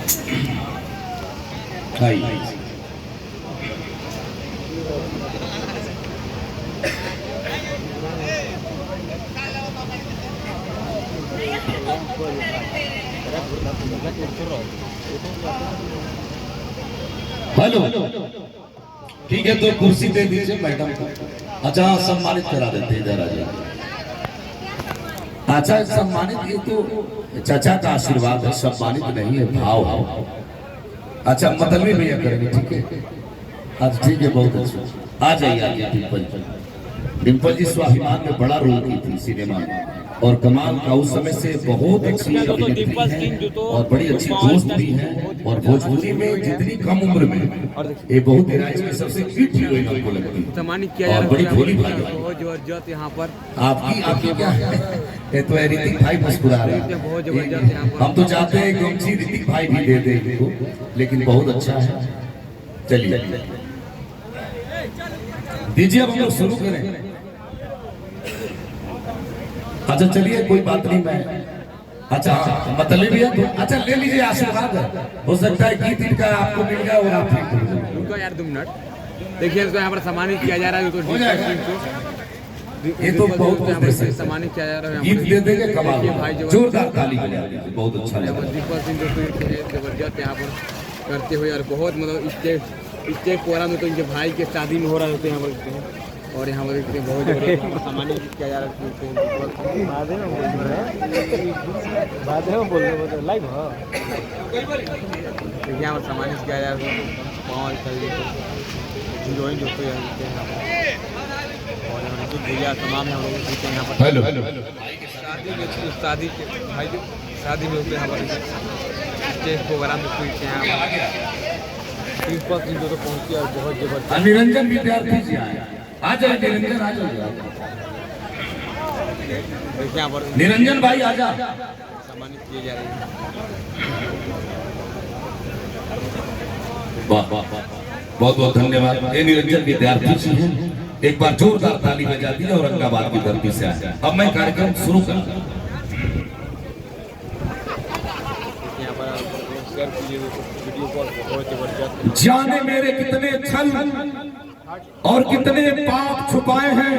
Hello, ठीक है तो कुर्सी दे दीजिए मैडम को। अच्छा सम्मानित करा देते हैं जरा जी। अच्छा सम्मानित, ये तो चाचा का आशीर्वाद है, सम्मानित नहीं है, भाव है। अच्छा मतलबी भैया करेंगे, ठीक है। अच्छा ठीक है, बहुत अच्छा। आ जाइए आइए। डिम्पल जी स्वाभिमान में बड़ा रोल की थी सिनेमा में, और कमाल का उस समय से बहुत अच्छी अभिनेत्री है और बड़ी अच्छी दोस्त भी है। और भोजपुरी में जितनी कम उम्र में ये बहुत राज्य में सबसे क्यूट हीरोइन हमको लगती है और बड़ी भोली भाई बहुत जबरदस्त यहाँ पर आपकी क्या है। तो ऋतिक भाई मुस्कुरा रहा है, बहुत जबरदस्त यहाँ पर। हम तो चाहते हैं कि उनकी ऋतिक भाई भी दे दे इनको, लेकिन बहुत अच्छा है। चलिए दीजिए, अब हम लोग शुरू करें। अच्छा चलिए कोई बात नहीं, मैं अच्छा मतलब भी है तो अच्छा ले लीजिए, आशीर्वाद है। हो सकता है गीत इनका आपको मिल गया और आप उनको यार 2 मिनट देखिए, इसको यहाँ पर सम्मानित किया जा रहा है। तो ये तो बहुत सम्मानित किया जा रहा है, गीत दे देंगे, कमाल भाई जोरदार ताली बजा दीजिए, बहुत अच्छा लगा। दीपक सिंह जो जबरदस्त यहाँ पर करते हुए, और बहुत मतलब स्टेज प्रोग्राम में तो इनके भाई के शादी में हो रहा होते हैं यहाँ पर। और यहाँ पर बहुत जबरदस्त सम्मानित किया जा रहा है। लाइव यहाँ पर सम्मानित किया जा रहा है हीरोइन जो और भैया तमाम हम लोग जीते यहाँ पर। हेलो शादी के भाई शादी में होते हैं यहाँ पर स्टेज प्रोग्राम में कुछ यहाँ प्रिंसिपल सिंह जो तो पहुँची और बहुत जबरदस्त। निरंजन विद्यार्थी जी आ जाए, निरंजन आ जाओ, यहाँ पर निरंजन भाई आ जा। सम्मानित किए जा रहे हैं। वाह वाह, बहुत बहुत धन्यवाद। ये निरंजन विद्यार्थी जी हैं, एक बार जोरदार ताली बजा दी और औरंगाबाद की धरती से आए। अब मैं कार्यक्रम शुरू करूँ। जाने मेरे कितने छल और कितने पाप छुपाए हैं